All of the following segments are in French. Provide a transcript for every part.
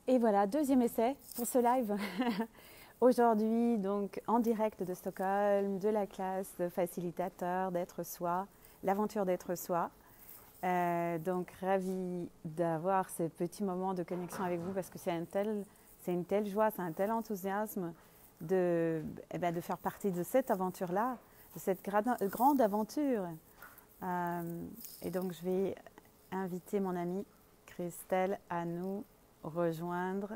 Et voilà, deuxième essai pour ce live. Aujourd'hui, donc en direct de Stockholm, de la classe de facilitateur d'être soi, l'aventure d'être soi. Donc ravie d'avoir ces petits moments de connexion avec vous parce que c'est une telle joie, c'est un tel enthousiasme de faire partie de cette aventure-là, de cette grande aventure. Et donc je vais inviter mon amie Christelle à nous rejoindre.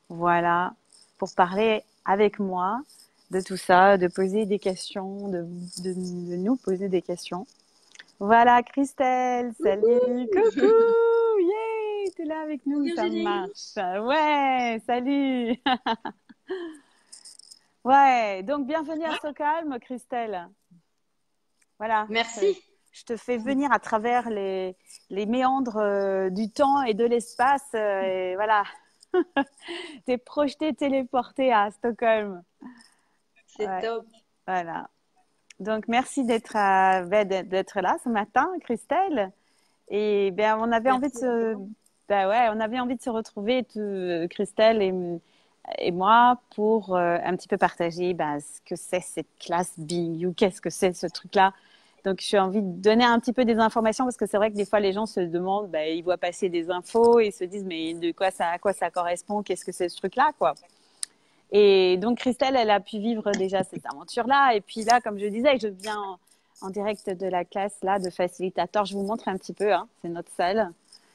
Voilà, pour parler avec moi de tout ça, de poser des questions, de nous poser des questions. Voilà, Christelle, salut, coucou, yeah, t'es là avec nous, ça Virginie. marche. Ouais, salut. Ouais, donc bienvenue à Stockholm, Christelle. Voilà, Merci. je te fais venir à travers les méandres du temps et de l'espace. Et voilà, t'es projetée, téléportée à Stockholm. C'est Ouais, top. voilà. Donc, merci d'être là ce matin, Christelle. Et bien, on avait envie de Merci à se, toi. ben ouais, on avait envie de se retrouver, Christelle et moi, pour un petit peu partager ben, ce que c'est cette classe Being You, qu'est-ce que c'est ce truc-là. Donc, j'ai envie de donner un petit peu des informations parce que c'est vrai que des fois, les gens se demandent, ben, ils voient passer des infos et se disent, mais à quoi ça correspond, qu'est-ce que c'est ce truc-là, quoi. Et donc, Christelle, elle a pu vivre déjà cette aventure-là. Et puis là, comme je disais, je viens en direct de la classe là, de facilitateur. Je vous montre un petit peu, hein, c'est notre salle.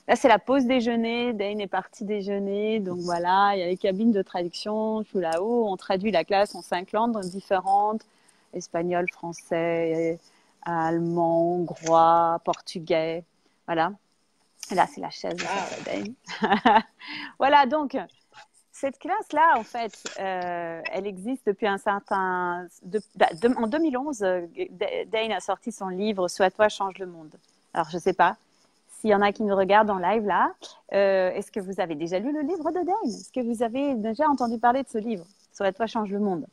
Là, c'est la pause déjeuner. Dane est partie déjeuner. Donc voilà, il y a les cabines de traduction. Je suis là-haut. On traduit la classe en 5 langues différentes. Espagnol, français, allemand, hongrois, portugais. Voilà. Et là, c'est la chaise Waouh. de Dane. Voilà, donc, cette classe-là, en fait, elle existe depuis un certain... en 2011, Dane a sorti son livre « Sois toi, change le monde ». Alors, je ne sais pas s'il y en a qui nous regardent en live là. Est-ce que vous avez déjà lu le livre de Dane? Est-ce que vous avez déjà entendu parler de ce livre « Sois toi, change le monde ».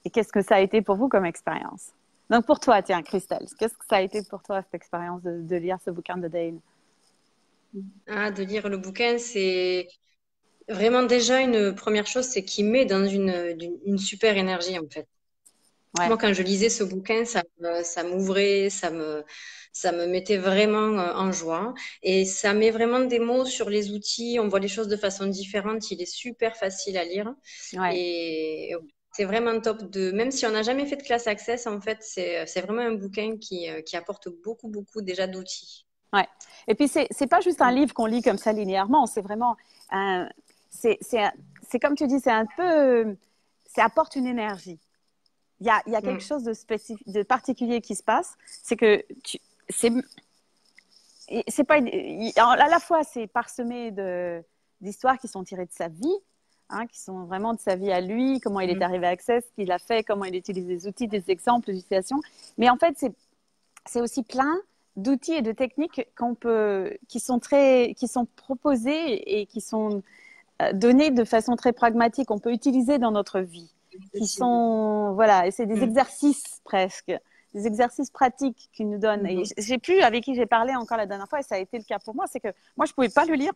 Et qu'est-ce que ça a été pour vous comme expérience? Donc, pour toi, tiens, Christelle, qu'est-ce que ça a été pour toi, cette expérience de lire ce bouquin de Dane? Ah, de lire le bouquin, c'est vraiment déjà une première chose, c'est qu'il met dans une super énergie en fait. Ouais. Moi, quand je lisais ce bouquin, ça m'ouvrait, ça me mettait vraiment en joie. Et ça met vraiment des mots sur les outils. On voit les choses de façon différente. Il est super facile à lire. Ouais. Et c'est vraiment top de, même si on n'a jamais fait de classe Access, en fait, c'est vraiment un bouquin qui apporte beaucoup, beaucoup déjà d'outils. Ouais. Et puis, c'est pas juste un Mm. livre qu'on lit comme ça linéairement, c'est vraiment un, c'est comme tu dis, c'est un peu, ça apporte une énergie. Il y a quelque Mm. chose de particulier qui se passe, c'est que c'est pas, à la fois c'est parsemé d'histoires qui sont tirées de sa vie, hein, qui sont vraiment de sa vie à lui, comment il est Mm. arrivé à Access, ce qu'il a fait, comment il utilise les outils, des exemples, des situations. Mais en fait, c'est aussi plein d'outils et de techniques qui sont proposés et qui sont donnés de façon très pragmatique. On peut utiliser dans notre vie, qui Accessible. sont, voilà, et c'est des Mm. exercices presque, des exercices pratiques qu'ils nous donnent. Et Mhm. j'ai pu, avec qui j'ai parlé encore la dernière fois, et ça a été le cas pour moi, c'est que moi, je pouvais pas le lire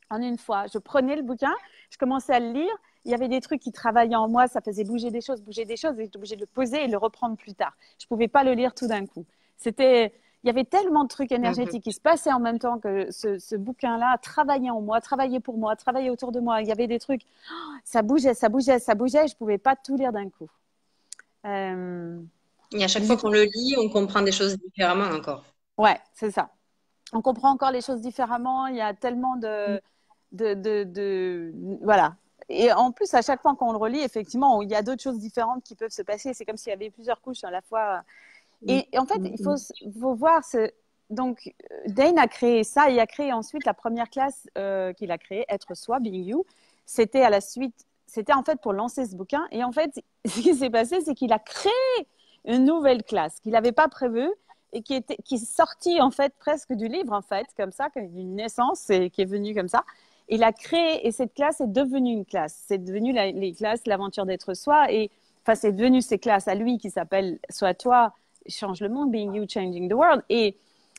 en une fois. Je prenais le bouquin, je commençais à le lire, il y avait des trucs qui travaillaient en moi, ça faisait bouger des choses, et j'étais obligée de le poser et de le reprendre plus tard. Je pouvais pas le lire tout d'un coup. Il y avait tellement de trucs Mhm. énergétiques qui se passaient en même temps que ce bouquin-là travaillait en moi, travaillait pour moi, travaillait autour de moi. Il y avait des trucs, ça bougeait, ça bougeait, ça bougeait, je pouvais pas tout lire d'un coup. Euh, Et à chaque fois du qu'on coup, le lit, on comprend des choses différemment encore. ouais, c'est ça. On comprend encore les choses différemment. Il y a tellement voilà. Et en plus, à chaque fois qu'on le relit, effectivement, il y a d'autres choses différentes qui peuvent se passer. C'est comme s'il y avait plusieurs couches à la fois. Mm. Et en fait, Mm. faut voir Donc, Dane a créé ça. Il a créé ensuite la première classe qu'il a créée, Être soi, Being You. C'était à la suite. C'était en fait pour lancer ce bouquin. Et en fait, ce qui s'est passé, c'est qu'il a créé une nouvelle classe qu'il n'avait pas prévue et qui est sortie en fait presque du livre en fait, comme ça, une naissance et qui est venue comme ça. Il a créé et cette classe est devenue une classe. C'est devenu les classes, l'aventure d'être soi et enfin c'est devenu ces classes à lui qui s'appellent Sois toi, change le monde, Being You, Changing the World. Et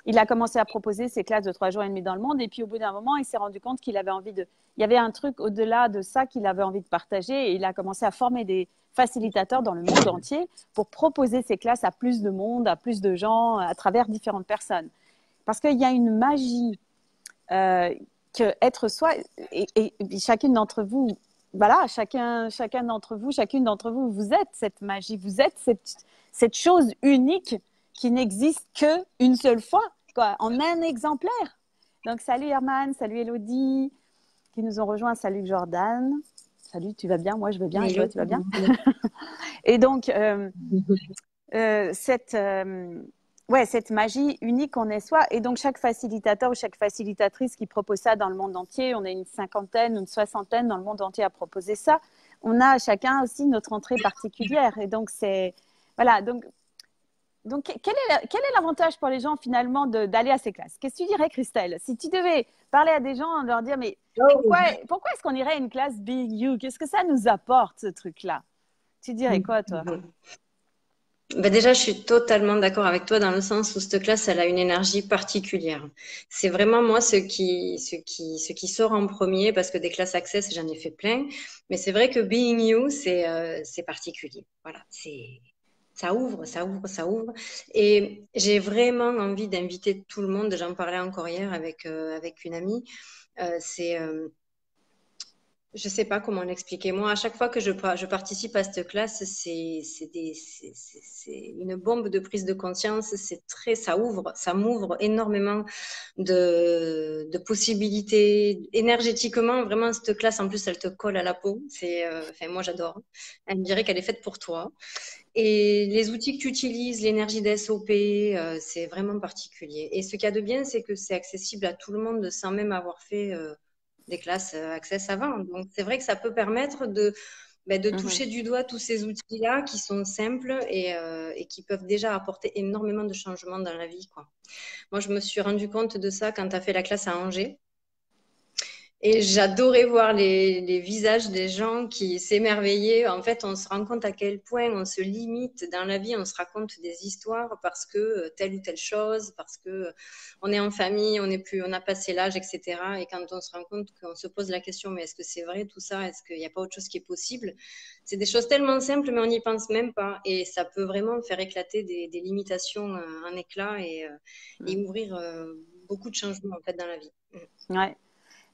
il a commencé à proposer ses classes de 3 jours et demi dans le monde. Et puis, au bout d'un moment, il s'est rendu compte qu'il avait envie de… Il y avait un truc au-delà de ça qu'il avait envie de partager. Et il a commencé à former des facilitateurs dans le monde entier pour proposer ses classes à plus de monde, à plus de gens, à travers différentes personnes. Parce qu'il y a une magie que être soi, et chacune d'entre vous, voilà, chacun d'entre vous, chacune d'entre vous, vous êtes cette magie, vous êtes cette chose unique qui n'existe qu'une seule fois, quoi, en un exemplaire. Donc, salut Herman, salut Elodie, qui nous ont rejoints, salut Jordan. Salut, tu vas bien? Moi, je vais bien. Et toi, tu vas bien? Et donc, cette magie unique qu'on est soi. Et donc, chaque facilitateur ou chaque facilitatrice qui propose ça dans le monde entier, on est une 50aine ou une 60aine dans le monde entier à proposer ça, on a chacun aussi notre entrée particulière. Et donc, c'est… Voilà, donc quel est l'avantage pour les gens finalement d'aller à ces classes? Qu'est-ce que tu dirais, Christelle? Si tu devais parler à des gens, leur dire, mais pourquoi est-ce qu'on irait à une classe Big You? Qu'est-ce que ça nous apporte, ce truc-là? Tu dirais quoi, toi? Ben déjà, je suis totalement d'accord avec toi dans le sens où cette classe, elle a une énergie particulière. C'est vraiment moi ce qui sort en premier parce que des classes Access, j'en ai fait plein. Mais c'est vrai que Being You, c'est particulier. Voilà, ça ouvre, ça ouvre, ça ouvre. Et j'ai vraiment envie d'inviter tout le monde. J'en parlais encore hier avec une amie. C'est Je sais pas comment l'expliquer. Moi, à chaque fois que je participe à cette classe, c'est une bombe de prise de conscience. Ça m'ouvre énormément de possibilités énergétiquement. Vraiment, cette classe, en plus, elle te colle à la peau. Enfin, moi, j'adore. Elle me dirait qu'elle est faite pour toi. Et les outils que tu utilises, l'énergie d'SOP, c'est vraiment particulier. Et ce qu'il y a de bien, c'est que c'est accessible à tout le monde sans même avoir fait des classes Access avant. Donc, c'est vrai que ça peut permettre de toucher du doigt tous ces outils-là qui sont simples et qui peuvent déjà apporter énormément de changements dans la vie, quoi. Moi, je me suis rendu compte de ça quand tu as fait la classe à Angers. Et j'adorais voir les visages des gens qui s'émerveillaient. En fait, on se rend compte à quel point on se limite dans la vie. On se raconte des histoires parce que telle ou telle chose, parce que on est en famille, on a passé l'âge, etc. Et quand on se rend compte qu'on se pose la question, mais est-ce que c'est vrai tout ça? Est-ce qu'il n'y a pas autre chose qui est possible? C'est des choses tellement simples, mais on n'y pense même pas. Et ça peut vraiment faire éclater des limitations en éclats et ouvrir beaucoup de changements en fait dans la vie. Ouais.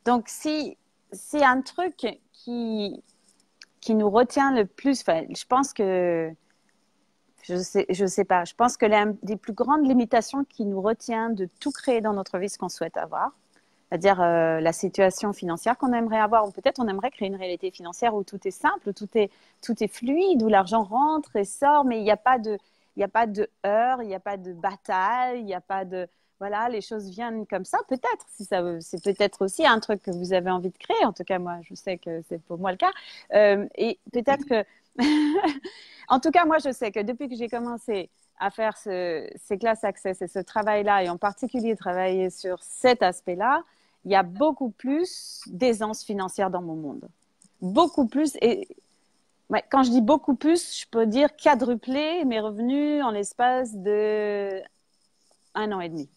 Donc, si c'est un truc qui nous retient le plus, je pense que, je sais pas, je pense que l'une des plus grandes limitations qui nous retient de tout créer dans notre vie ce qu'on souhaite avoir, c'est-à-dire la situation financière qu'on aimerait avoir, ou peut-être on aimerait créer une réalité financière où tout est simple, où tout est fluide, où l'argent rentre et sort, mais il n'y a pas de heurts, il n'y a pas de bataille, il n'y a pas de… Voilà, les choses viennent comme ça. Peut-être, c'est peut-être aussi un truc que vous avez envie de créer. En tout cas, moi, je sais que c'est pour moi le cas. Et peut-être que… En tout cas, moi, je sais que depuis que j'ai commencé à faire ces classes Access et ce travail-là, et en particulier travailler sur cet aspect-là, il y a beaucoup plus d'aisance financière dans mon monde. Beaucoup plus. Et ouais, quand je dis beaucoup plus, je peux dire quadrupler mes revenus en l'espace de 1 an et demi.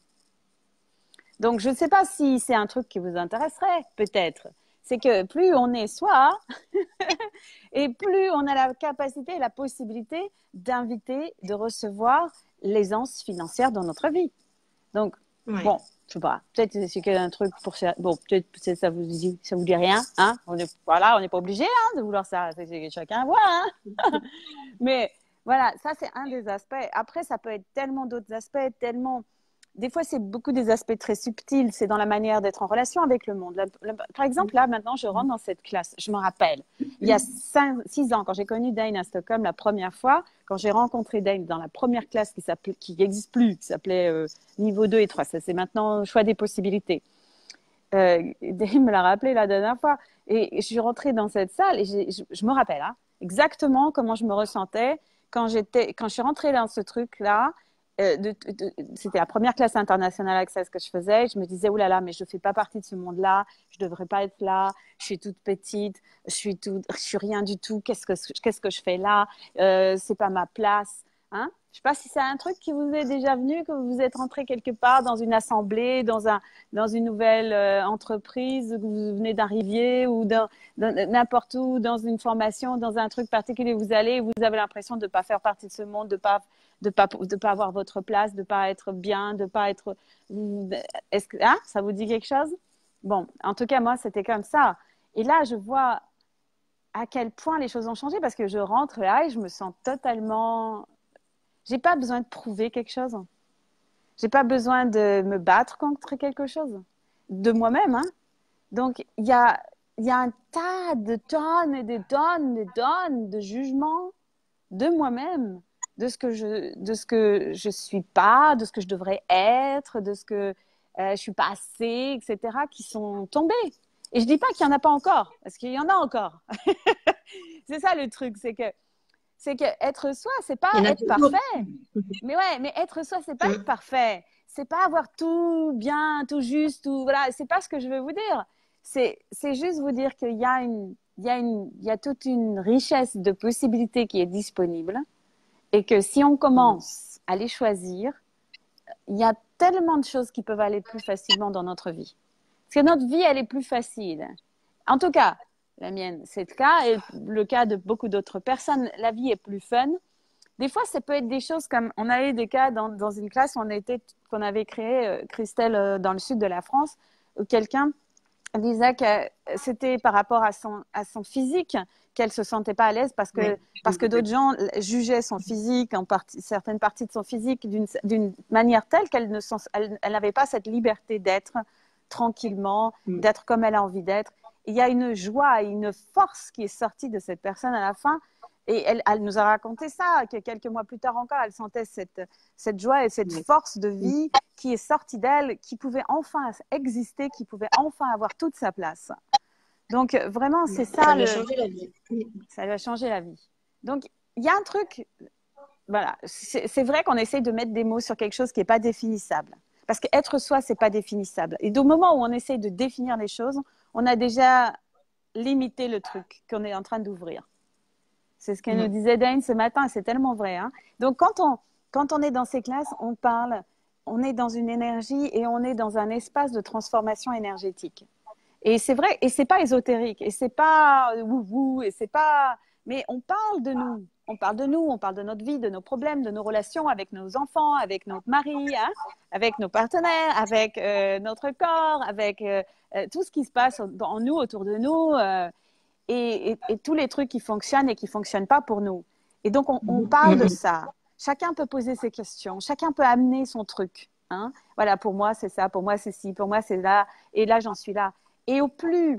Donc, je ne sais pas si c'est un truc qui vous intéresserait, peut-être. C'est que plus on est soi, et plus on a la capacité et la possibilité d'inviter, de recevoir l'aisance financière dans notre vie. Donc, bon, je sais pas, peut-être c'est un truc pour ça. Bon, peut-être ça vous dit rien, hein. On n'est pas obligé de vouloir ça. Chacun voit, hein. Mais voilà, ça c'est un des aspects. Après, ça peut être tellement d'autres aspects, tellement. Des fois, c'est beaucoup des aspects très subtils. C'est dans la manière d'être en relation avec le monde. Par exemple, là, maintenant, je rentre dans cette classe. Je me rappelle, il y a 6 ans, quand j'ai connu Dane à Stockholm la première fois, quand j'ai rencontré Dane dans la première classe qui n'existe plus, qui s'appelait niveau 2 et 3. Ça, c'est maintenant le choix des possibilités. Dane me l'a rappelé la dernière fois. Et je suis rentrée dans cette salle et je me rappelle exactement comment je me ressentais quand je suis rentrée dans ce truc-là. C'était la première classe internationale Access que je faisais. Je me disais, oh là là, mais je ne fais pas partie de ce monde-là. Je ne devrais pas être là. Je suis toute petite. Je suis rien du tout. Qu'est-ce que je fais là? C'est pas ma place. Hein? Je ne sais pas si c'est un truc qui vous est déjà venu, que vous êtes rentré quelque part dans une assemblée, dans une nouvelle entreprise, que vous venez d'arriver ou n'importe où, dans une formation, dans un truc particulier, vous allez et vous avez l'impression de ne pas faire partie de ce monde, de pas avoir votre place, de ne pas être bien, de ne pas être... Est-ce que, hein, ça vous dit quelque chose? Bon, en tout cas, moi, c'était comme ça. Et là, je vois à quel point les choses ont changé parce que je rentre là et je me sens totalement... J'ai pas besoin de prouver quelque chose. J'ai pas besoin de me battre contre quelque chose. De moi-même, hein. Donc, il y a un tas de tonnes et des tonnes et des tonnes de jugements de moi-même, de ce que je suis pas, de ce que je devrais être, de ce que je suis pas assez, etc., qui sont tombés. Et je dis pas qu'il y en a pas encore, parce qu'il y en a encore. C'est ça le truc, c'est que être soi, c'est pas Il y en a être toujours. parfait. Mais ouais, mais être soi, c'est pas être parfait. C'est pas avoir tout bien, tout juste, tout voilà. C'est pas ce que je veux vous dire. C'est juste vous dire qu'il y a il y a toute une richesse de possibilités qui est disponible et que si on commence à les choisir, il y a tellement de choses qui peuvent aller plus facilement dans notre vie. Parce que notre vie, elle est plus facile. En tout cas, la mienne, c'est le cas, et le cas de beaucoup d'autres personnes. La vie est plus fun. Des fois, ça peut être des choses comme, on a eu des cas dans une classe qu'on avait créé, Christelle, dans le sud de la France, où quelqu'un disait que c'était par rapport à son physique qu'elle se sentait pas à l'aise parce que d'autres gens jugeaient son physique, certaines parties de son physique d'une manière telle elle n'avait pas cette liberté d'être tranquillement, d'être comme elle a envie d'être. Il y a une joie et une force qui est sortie de cette personne à la fin. Et elle nous a raconté ça, que quelques mois plus tard encore, elle sentait cette joie et cette force de vie qui est sortie d'elle, qui pouvait enfin exister, qui pouvait enfin avoir toute sa place. Donc, vraiment, c'est ça. Ça lui a changé la vie. Ça lui a changé la vie. Donc, il y a un truc, voilà, c'est vrai qu'on essaye de mettre des mots sur quelque chose qui n'est pas définissable. Parce qu'être soi, c'est pas définissable. Et au moment où on essaye de définir les choses, on a déjà limité le truc qu'on est en train d'ouvrir. C'est ce qu'elle nous disait Dane ce matin, c'est tellement vrai. Hein. Donc, quand on est dans ces classes, on parle, on est dans une énergie et on est dans un espace de transformation énergétique. Et c'est vrai, et c'est pas ésotérique, et c'est pas wou-wou, et c'est pas... Mais on parle de nous. On parle de nous, on parle de notre vie, de nos problèmes, de nos relations avec nos enfants, avec notre mari, hein, avec nos partenaires, avec notre corps, avec tout ce qui se passe en nous, autour de nous. Et tous les trucs qui fonctionnent et qui ne fonctionnent pas pour nous. Et donc, on parle de ça. Chacun peut poser ses questions. Chacun peut amener son truc. Hein. Voilà, pour moi, c'est ça. Pour moi, c'est ci. Pour moi, c'est là. Et là, j'en suis là. Et au plus...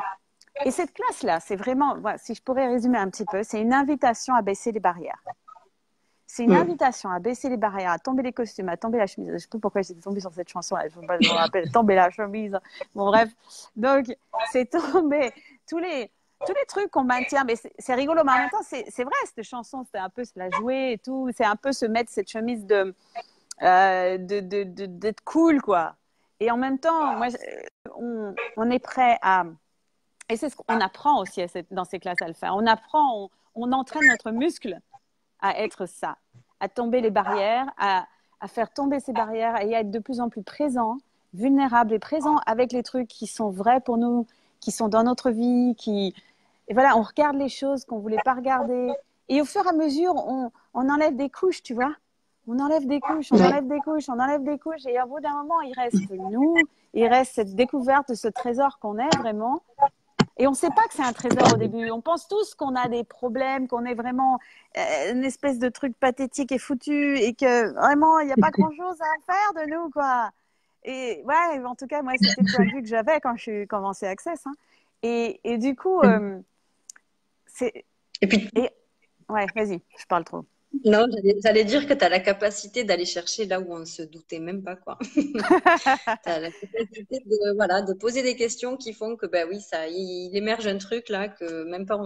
Et cette classe-là, c'est vraiment... Voilà, si je pourrais résumer un petit peu, c'est une invitation à baisser les barrières. C'est une invitation à baisser les barrières, à tomber les costumes, à tomber la chemise. Je ne sais pas pourquoi j'étais tombée sur cette chanson-là. Je me rappelle, tomber la chemise. Bon, bref. Donc, c'est tomber tous les trucs qu'on maintient, mais c'est rigolo, mais en même temps, c'est vrai, cette chanson, c'était un peu se la jouer et tout, c'est un peu se mettre cette chemise d'être cool, quoi. Et en même temps, moi, on est prêt à... Et c'est ce qu'on apprend aussi dans ces classes alpha. On apprend, on entraîne notre muscle à être ça, à tomber les barrières, à faire tomber ces barrières et à être de plus en plus présent, vulnérable et présent avec les trucs qui sont vrais pour nous, qui sont dans notre vie, et voilà, on regarde les choses qu'on ne voulait pas regarder. Et au fur et à mesure, on enlève des couches, tu vois. On enlève des couches, on enlève des couches, on enlève des couches. Et au bout d'un moment, il reste nous, il reste cette découverte de ce trésor qu'on est vraiment. Et on ne sait pas que c'est un trésor au début. On pense tous qu'on a des problèmes, qu'on est vraiment une espèce de truc pathétique et foutu et que vraiment, il n'y a pas grand-chose à faire de nous, quoi. Et ouais, en tout cas, moi, c'était le point de vue que j'avais quand je suis commencé Access. Hein. Et du coup, c'est... Et puis, Et... Ouais, vas-y, je parle trop. non, j'allais dire que tu as la capacité d'aller chercher là où on ne se doutait même pas, quoi. Tu as la capacité de, voilà, de poser des questions qui font que, ben oui, il émerge un truc là que même pas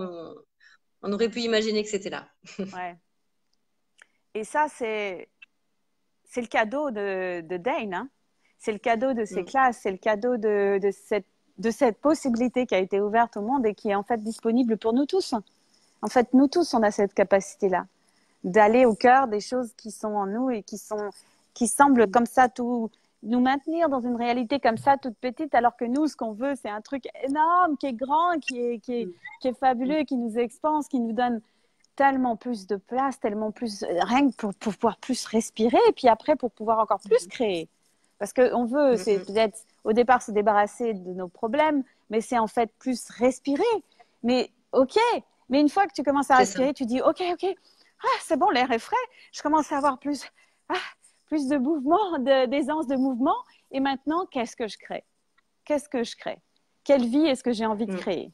on aurait pu imaginer que c'était là. Ouais. Et ça, c'est le cadeau de Dane. Hein. C'est le cadeau de ces classes, c'est le cadeau de cette possibilité qui a été ouverte au monde et qui est en fait disponible pour nous tous. En fait, nous tous, on a cette capacité-là. d'aller au cœur des choses qui sont en nous et qui semblent comme ça nous maintenir dans une réalité comme ça toute petite, alors que nous, ce qu'on veut, c'est un truc énorme, qui est grand, qui est fabuleux, qui nous expanse, qui nous donne tellement plus de place, tellement plus, rien que pour pouvoir plus respirer, et puis après pour pouvoir encore plus créer. Parce qu'on veut, c'est peut-être au départ se débarrasser de nos problèmes, mais c'est en fait plus respirer. Mais ok, mais une fois que tu commences à respirer, tu dis ok, c'est bon, l'air est frais, je commence à avoir plus de mouvement, d'aisance de mouvement, et maintenant, qu'est-ce que je crée? Qu'est-ce que je crée? Quelle vie est-ce que j'ai envie de créer?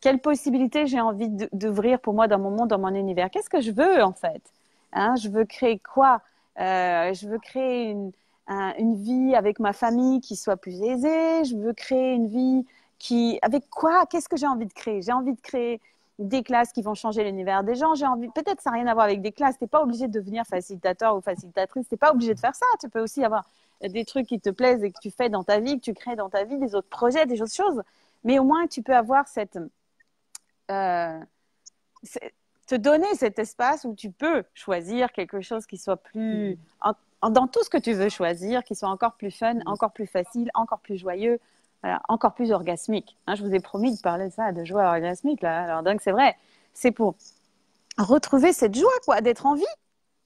Quelles possibilités j'ai envie d'ouvrir pour moi dans mon monde, dans mon univers? Qu'est-ce que je veux en fait? Je veux créer quoi? Je veux créer une vie avec ma famille qui soit plus aisée. Je veux créer une vie avec quoi? Qu'est-ce que j'ai envie de créer? J'ai envie de créer des classes qui vont changer l'univers des gens. Peut-être ça n'a rien à voir avec des classes. Tu n'es pas obligé de devenir facilitateur ou facilitatrice. Tu n'es pas obligé de faire ça. Tu peux aussi avoir des trucs qui te plaisent et que tu fais dans ta vie, que tu crées dans ta vie, des autres projets, des autres choses. Mais au moins, tu peux avoir te donner cet espace où tu peux choisir quelque chose qui soit plus dans tout ce que tu veux choisir, qui soit encore plus fun, encore plus facile, encore plus joyeux, voilà, encore plus orgasmique. Je vous ai promis de parler de ça, de joie orgasmique là. Alors donc c'est vrai, c'est pour retrouver cette joie quoi, d'être en vie,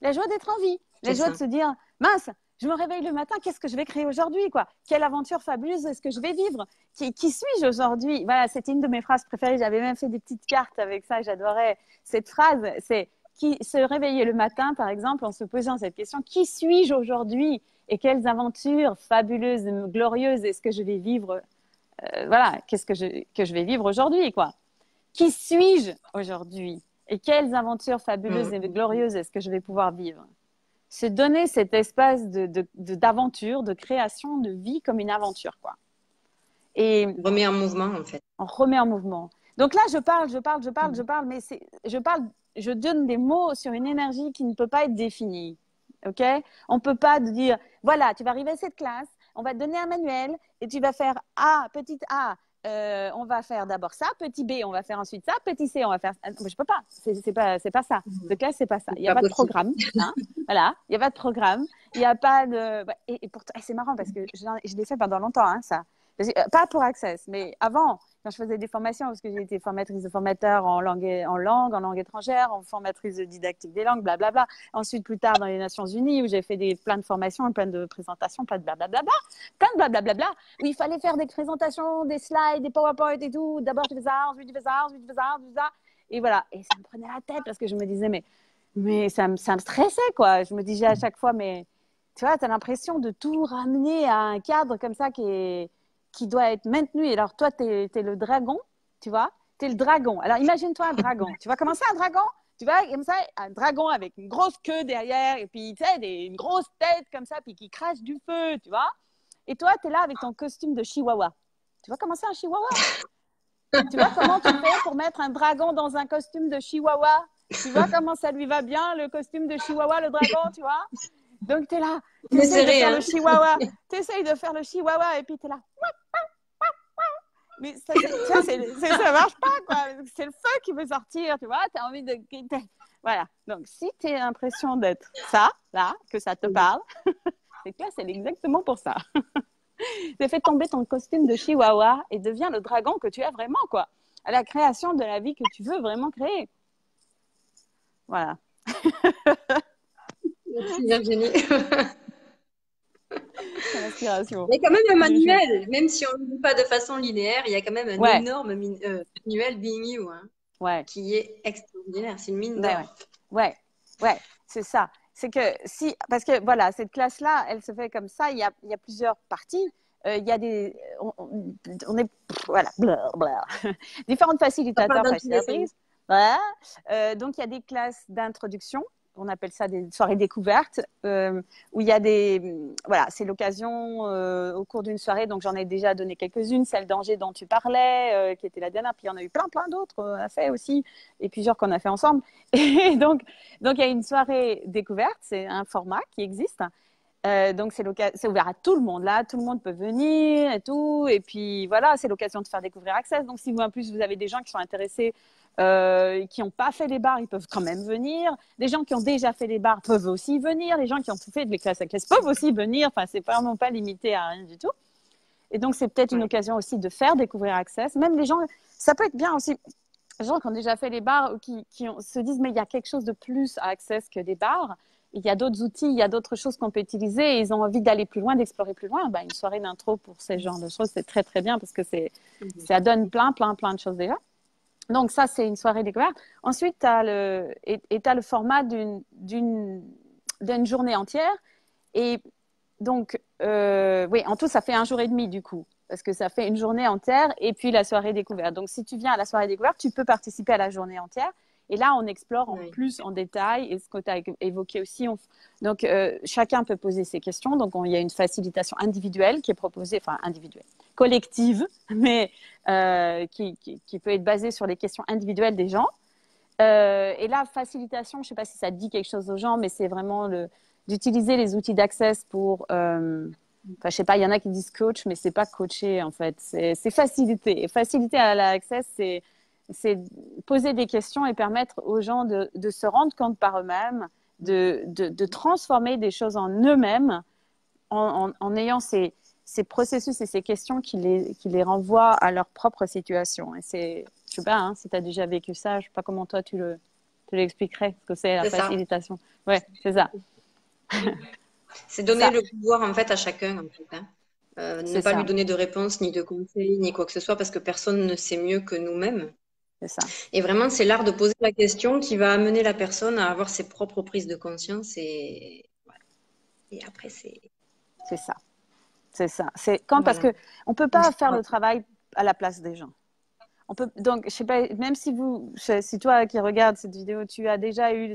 la joie d'être en vie, la joie de se dire mince. Je me réveille le matin, qu'est-ce que je vais créer aujourd'hui quoi? Quelle aventure fabuleuse est-ce que je vais vivre? Qui suis-je aujourd'hui? Voilà, c'était une de mes phrases préférées. J'avais même fait des petites cartes avec ça. J'adorais cette phrase. C'est se réveiller le matin, par exemple, en se posant cette question. Qui suis-je aujourd'hui? Et quelles aventures fabuleuses, glorieuses est-ce que je vais vivre? Voilà, qu'est-ce que je vais vivre aujourd'hui quoi? Qui suis-je aujourd'hui? Et quelles aventures fabuleuses et glorieuses est-ce que je vais pouvoir vivre? Se donner cet espace d'aventure, de création, de vie comme une aventure, quoi. Et on remet en mouvement, en fait. On remet en mouvement. Donc là, je parle, mais je donne des mots sur une énergie qui ne peut pas être définie. Ok? On ne peut pas dire, voilà, tu vas arriver à cette classe, on va te donner un manuel et tu vas faire A, petit A. On va faire d'abord ça, petit B, on va faire ensuite ça, petit C, on va faire. Je peux pas. C'est pas ça. De classe, c'est pas ça. Il n'y a pas de programme. Voilà, il n'y a pas de programme. Il n'y a pas de. Et pourtant, c'est marrant parce que je l'ai fait pendant longtemps, ça. Pas pour Access, mais avant, quand je faisais des formations, parce que j'ai été formatrice de formateurs en langue étrangère, en formatrice de didactique des langues, blablabla. Ensuite, plus tard, dans les Nations Unies, où j'ai fait plein de formations, plein de présentations, plein de blablabla, où il fallait faire des présentations, des slides, des PowerPoint et tout. D'abord, tu fais ça, ensuite, tu fais ça, ensuite, tu fais ça, ensuite, ça. Et voilà. Et ça me prenait la tête parce que je me disais, mais ça me stressait, quoi. Je me disais à chaque fois, mais tu vois, tu as l'impression de tout ramener à un cadre comme ça qui doit être maintenu. Et alors, toi, tu es le dragon, tu vois. Tu es le dragon. Alors, imagine-toi un dragon. Tu vois comment c'est un dragon? Tu vois, comme ça, un dragon avec une grosse queue derrière et puis, tu sais, une grosse tête comme ça, puis qui crache du feu, tu vois. Et toi, tu es là avec ton costume de chihuahua. Tu vois comment c'est un chihuahua? Tu vois comment tu fais pour mettre un dragon dans un costume de chihuahua? Tu vois comment ça lui va bien, le costume de chihuahua, le dragon, tu vois? Donc, tu es là, tu essayes de faire le chihuahua. Tu essayes de faire le chihuahua et puis tu es là. Mais ça marche pas, quoi. C'est le feu qui veut sortir, tu vois. Tu as envie de. Voilà. Donc, si tu as l'impression d'être ça, là, que ça te parle, c'est que là, c'est exactement pour ça. Tu fais tomber ton costume de chihuahua et deviens le dragon que tu es vraiment, quoi. À la création de la vie que tu veux vraiment créer. Voilà. Merci Virginie. L'inspiration. Il y a quand même un manuel, même si on ne le dit pas de façon linéaire, il y a quand même un énorme manuel Being You qui est extraordinaire. C'est une mine d'or. Ouais, c'est ça. C'est que parce que voilà, cette classe-là, elle se fait comme ça. Il y a plusieurs parties. Il y a des, on est voilà, différentes facilitateurs, facilitatrices. Voilà. Donc il y a des classes d'introduction. On appelle ça des soirées découvertes, où il y a voilà, c'est l'occasion au cours d'une soirée, donc j'en ai déjà donné quelques-unes, celle d'Angers dont tu parlais, qui était la dernière, puis il y en a eu plein d'autres à fait aussi, et plusieurs qu'on a fait ensemble. Et donc il y a une soirée découverte, c'est un format qui existe, Donc, c'est ouvert à tout le monde. Là, tout le monde peut venir et tout. Et puis, voilà, c'est l'occasion de faire découvrir Access. Donc, si vous, en plus, vous avez des gens qui sont intéressés, qui n'ont pas fait les bars, ils peuvent quand même venir. Des gens qui ont déjà fait les bars peuvent aussi venir. Les gens qui ont tout fait de les classes Access peuvent aussi venir. Enfin, c'est vraiment pas limité à rien du tout. Et donc, c'est peut-être une occasion aussi de faire découvrir Access. Même les gens, ça peut être bien aussi. Les gens qui ont déjà fait les bars, se disent, mais il y a quelque chose de plus à Access que des bars. Il y a d'autres outils, il y a d'autres choses qu'on peut utiliser et ils ont envie d'aller plus loin, d'explorer plus loin. Ben, une soirée d'intro pour ces genres de choses, c'est très, très bien parce que ça donne plein de choses déjà. Donc, ça, c'est une soirée découverte. Ensuite, tu as le format d'une journée entière. Et donc, oui, en tout, ça fait 1 jour et demi du coup, parce que ça fait une journée entière et puis la soirée découverte. Donc, si tu viens à la soirée découverte, tu peux participer à la journée entière. Et là, on explore en plus en détail et ce que tu as évoqué aussi. Donc, chacun peut poser ses questions. Donc, il y a une facilitation individuelle qui est proposée, enfin individuelle, collective, mais qui peut être basée sur les questions individuelles des gens. Et là, facilitation, je ne sais pas si ça dit quelque chose aux gens, mais c'est vraiment d'utiliser les outils d'Access pour... Enfin, je sais pas, il y en a qui disent coach, mais c'est pas coacher en fait. C'est faciliter. Et faciliter à l'Access, c'est poser des questions et permettre aux gens de se rendre compte par eux-mêmes, de transformer des choses en eux-mêmes en ayant ces processus et ces questions qui les renvoient à leur propre situation. Et je sais pas, hein, si tu as déjà vécu ça, je sais pas comment toi tu l'expliquerais, ce que c'est la facilitation. Ouais, c'est ça. C'est donner le pouvoir en fait à chacun en fait. Ne pas lui donner de réponse ni de conseils ni quoi que ce soit parce que personne ne sait mieux que nous-mêmes. C'est ça. Et vraiment, c'est l'art de poser la question qui va amener la personne à avoir ses propres prises de conscience et après c'est. C'est ça. C'est ça. Parce que on peut pas faire le travail à la place des gens. Donc, je sais pas, même si toi qui regardes cette vidéo, tu as déjà eu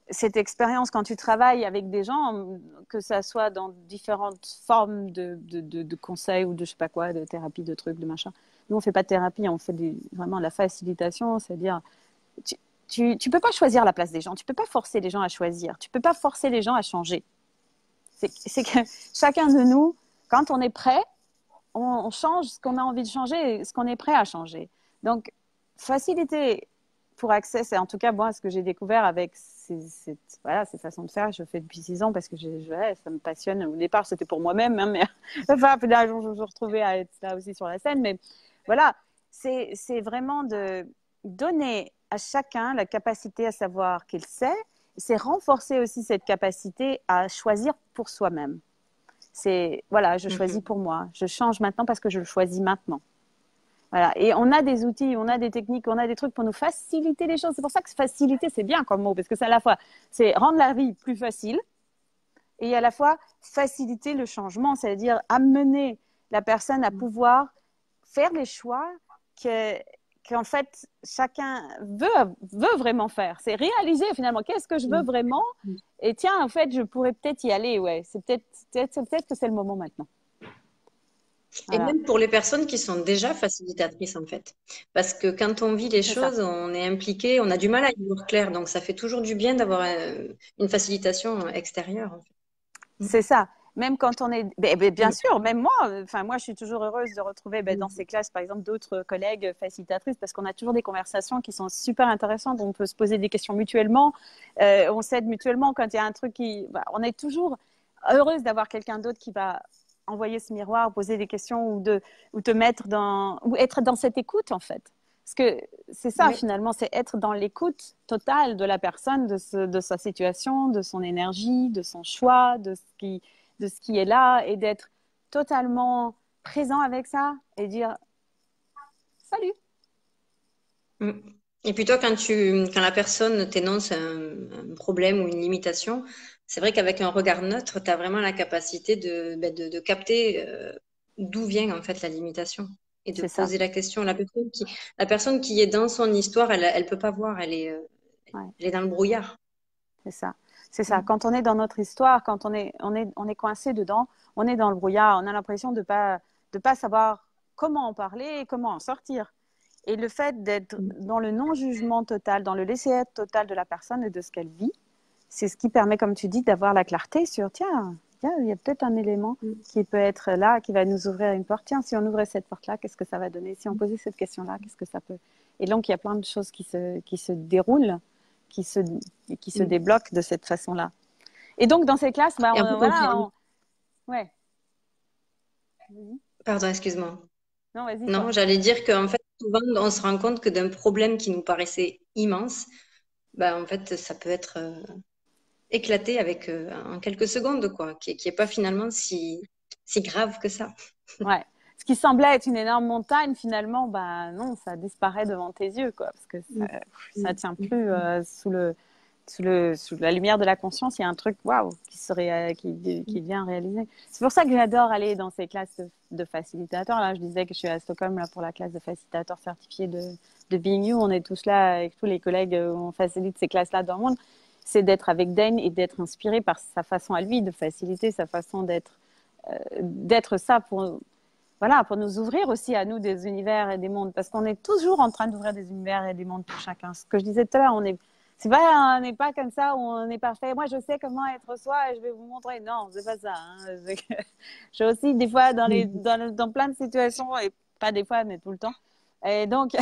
cette expérience quand tu travailles avec des gens, que ça soit dans différentes formes de conseils ou de je sais pas quoi, de thérapie, de trucs, de machin. Nous, on fait pas de thérapie, on fait vraiment la facilitation, c'est-à-dire tu peux pas choisir la place des gens, tu peux pas forcer les gens à choisir, tu peux pas forcer les gens à changer. C'est que chacun de nous, quand on est prêt, on change ce qu'on a envie de changer, ce qu'on est prêt à changer. Donc, faciliter pour Access, et en tout cas, moi, ce que j'ai découvert avec cette façon de faire, je fais depuis 6 ans parce que ça me passionne. Au départ, c'était pour moi-même, hein, mais enfin, là, je me suis retrouvée à être là aussi sur la scène. Mais voilà, c'est vraiment de donner à chacun la capacité à savoir qu'il sait. C'est renforcer aussi cette capacité à choisir pour soi-même. Voilà, je choisis pour moi. Je change maintenant parce que je le choisis maintenant. Voilà. Et on a des outils, on a des techniques, on a des trucs pour nous faciliter les choses. C'est pour ça que faciliter, c'est bien comme mot, parce que c'est à la fois, c'est rendre la vie plus facile et à la fois faciliter le changement, c'est-à-dire amener la personne à pouvoir faire les choix qu'en fait chacun veut vraiment faire. C'est réaliser finalement qu'est-ce que je veux vraiment. Et tiens, en fait, je pourrais peut-être y aller. Ouais, c'est peut-être que c'est le moment maintenant. Voilà. Et même pour les personnes qui sont déjà facilitatrices, en fait. Parce que quand on vit les choses, on est impliqué, on a du mal à y voir clair. Donc, ça fait toujours du bien d'avoir une facilitation extérieure. En fait. C'est ça. Même quand on est. Bien sûr, même moi, moi, je suis toujours heureuse de retrouver dans ces classes, par exemple, d'autres collègues facilitatrices parce qu'on a toujours des conversations qui sont super intéressantes. On peut se poser des questions mutuellement. On s'aide mutuellement quand il y a un truc qui. On est toujours heureuse d'avoir quelqu'un d'autre qui va envoyer ce miroir, poser des questions ou te mettre ou être dans cette écoute, en fait. Parce que c'est ça, finalement, c'est être dans l'écoute totale de la personne, de sa situation, de son énergie, de son choix, de ce qui est là, et d'être totalement présent avec ça et dire « Salut !» Et puis toi, quand la personne t'énonce un problème ou une limitation, c'est vrai qu'avec un regard neutre, tu as vraiment la capacité de capter d'où vient en fait la limitation et de poser la question. La personne qui est dans son histoire, elle peut pas voir, elle est dans le brouillard. C'est ça. C'est ça. Quand on est dans notre histoire, quand on est coincé dedans, on est dans le brouillard. On a l'impression de pas savoir comment en parler et comment en sortir. Et le fait d'être dans le non-jugement total, dans le laisser-être total de la personne et de ce qu'elle vit, c'est ce qui permet, comme tu dis, d'avoir la clarté sur, tiens, il y a peut-être un élément qui peut être là, qui va nous ouvrir une porte. Tiens, si on ouvrait cette porte-là, qu'est-ce que ça va donner? Si on posait cette question-là, qu'est-ce que ça peut... Et donc, il y a plein de choses qui se déroulent, qui se, qui se débloquent de cette façon-là. Et donc, dans ces classes, bah, Et un peu voilà, ouais. Pardon, excuse-moi. Non, vas-y, Non, toi. j'allais dire qu'en fait, souvent, on se rend compte que d'un problème qui nous paraissait immense, ben, en fait, ça peut être éclaté avec, en quelques secondes, quoi, qui est pas finalement si grave que ça. Ouais. Ce qui semblait être une énorme montagne, finalement, bah non, ça disparaît devant tes yeux, quoi, parce que ça tient plus sous la lumière de la conscience. Il y a un truc, waouh, qui vient réaliser. C'est pour ça que j'adore aller dans ces classes de facilitateurs. Là, je disais que je suis à Stockholm là pour la classe de facilitateur certifié de Being You. On est tous là avec tous les collègues où on facilite ces classes-là dans le monde. C'est d'être avec Dane et d'être inspiré par sa façon à lui de faciliter, sa façon d'être ça pour, voilà, pour nous ouvrir aussi à nous des univers et des mondes, parce qu'on est toujours en train d'ouvrir des univers et des mondes pour chacun. Ce que je disais tout à l'heure, on n'est pas comme ça où on est parfait. Moi, je sais comment être soi et je vais vous montrer. Non, c'est pas ça. Hein. Je suis aussi des fois dans plein de situations, et pas des fois, mais tout le temps. Et donc,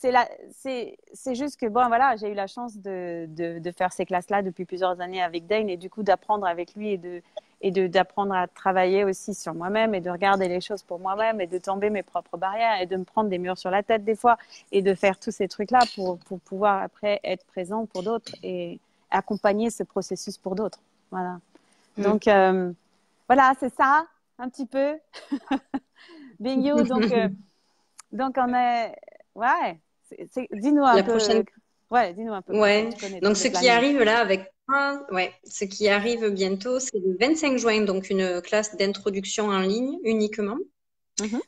c'est juste que, bon, voilà, j'ai eu la chance de faire ces classes-là depuis plusieurs années avec Dane et du coup d'apprendre avec lui d'apprendre à travailler aussi sur moi-même et de regarder les choses pour moi-même et de tomber mes propres barrières et de me prendre des murs sur la tête des fois et de faire tous ces trucs-là pour pouvoir après être présent pour d'autres et accompagner ce processus pour d'autres. Voilà. Donc, voilà, c'est ça, un petit peu. Being You, donc on est... Ouais, dis-nous un La peu. prochaine. Ouais, dis-nous un peu, comme ça Ouais. tu connais tout Donc, le ce qui planning. arrive là avec moi, ouais, ce qui arrive bientôt, c'est le 25 juin, donc une classe d'introduction en ligne uniquement. Mhm.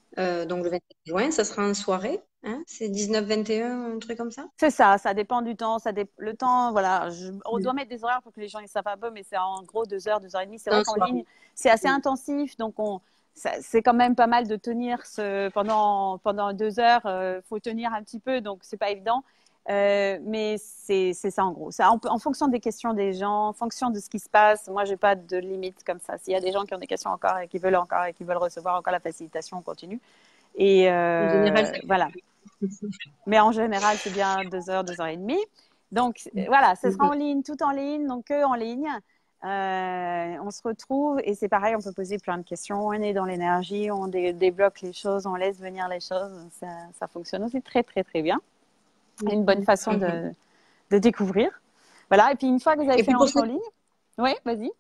Donc, le 25 juin, ça sera en soirée. Hein, c'est 19-21, un truc comme ça. C'est ça dépend du temps. Le temps, voilà, on doit mettre des horaires pour que les gens ils savent un peu, mais c'est en gros 2 heures, 2 heures et demie. C'est vrai En qu'en soirée. ligne, c'est assez intensif, donc c'est quand même pas mal de tenir pendant 2 heures. Faut tenir un petit peu, donc c'est pas évident. Mais c'est ça en gros. Ça, en fonction des questions des gens, en fonction de ce qui se passe. Moi, j'ai pas de limite comme ça. S'il y a des gens qui ont des questions encore et qui veulent recevoir encore la facilitation, on continue. Et En général, voilà. Mais en général, c'est bien 2 heures, 2 heures et demie. Donc voilà, ce sera en ligne, tout en ligne, donc que en ligne. On se retrouve et c'est pareil, on peut poser plein de questions. On est dans l'énergie, on débloque les choses, on laisse venir les choses. Ça fonctionne aussi très, très, très bien. Une bonne façon de découvrir. Voilà, et puis une fois que vous avez Et fait puis pour l'entrée ceux... en ligne, oui, vas-y.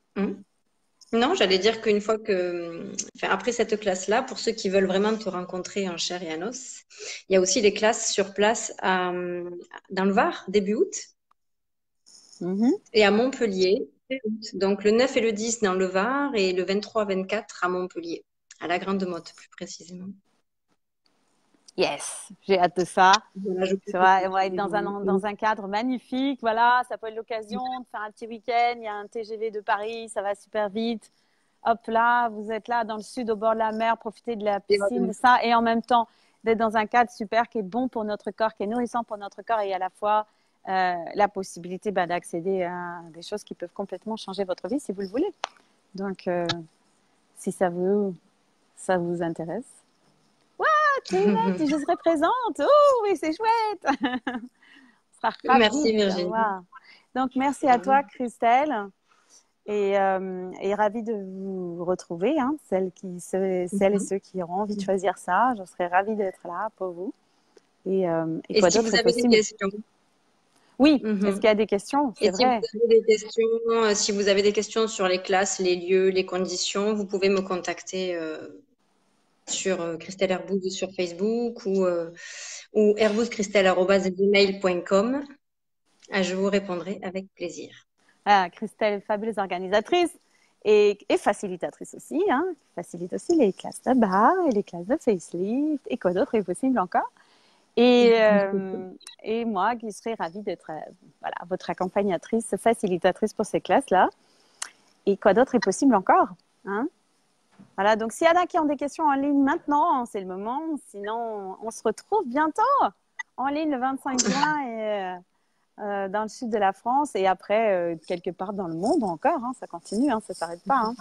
Non, j'allais dire qu'une fois que, enfin, après cette classe-là, pour ceux qui veulent vraiment te rencontrer en chair et en os, il y a aussi des classes sur place dans le Var, début août, et à Montpellier, début août. Donc le 9 et le 10 dans le Var et le 23-24 à Montpellier, à la Grande Motte plus précisément. Yes, j'ai hâte de ça. Voilà, je peux C'est te vrai, on va être dire. dans un cadre magnifique. Voilà, ça peut être l'occasion de faire un petit week-end. Il y a un TGV de Paris, ça va super vite. Hop là, vous êtes là dans le sud, au bord de la mer, profitez de la piscine, de ça, et en même temps d'être dans un cadre super qui est bon pour notre corps, qui est nourrissant pour notre corps, et à la fois la possibilité d'accéder à des choses qui peuvent complètement changer votre vie si vous le voulez. Donc, si ça vous intéresse. Je serai présente. Oh, oui, c'est chouette. On sera ravis Merci de Virginie. t'avoir. Donc, merci à toi, Christelle. Et ravie de vous retrouver, hein, celles et ceux qui auront envie de choisir ça. Je serais ravie d'être là pour vous. Et Et quoi si d'autre vous est avez des possible? questions, Oui, est-ce qu'il y a des questions? et C'est si vous vrai. avez des questions, si vous avez des questions sur les classes, les lieux, les conditions, vous pouvez me contacter sur Christelle Herbouz sur Facebook ou herbouzchristelle@gmail.com. Ah, je vous répondrai avec plaisir. Ah, Christelle, fabuleuse organisatrice et facilitatrice aussi. Hein, facilite aussi les classes de bar et les classes de facelift. Et quoi d'autre est possible encore? Et moi qui serais ravie d'être voilà, votre accompagnatrice, facilitatrice pour ces classes-là. Et quoi d'autre est possible encore, hein? Voilà, donc s'il y en a qui ont des questions en ligne maintenant, c'est le moment. Sinon, on se retrouve bientôt en ligne le 25 juin. Et dans le sud de la France et après, quelque part dans le monde encore. Hein, ça continue, hein, ça ne s'arrête pas. Hein.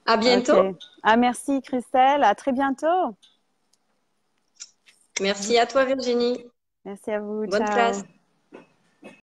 À Ok. bientôt. Ah, merci Christelle. À très bientôt. Merci à toi, Virginie. Merci à vous. Bonne classe. Ciao.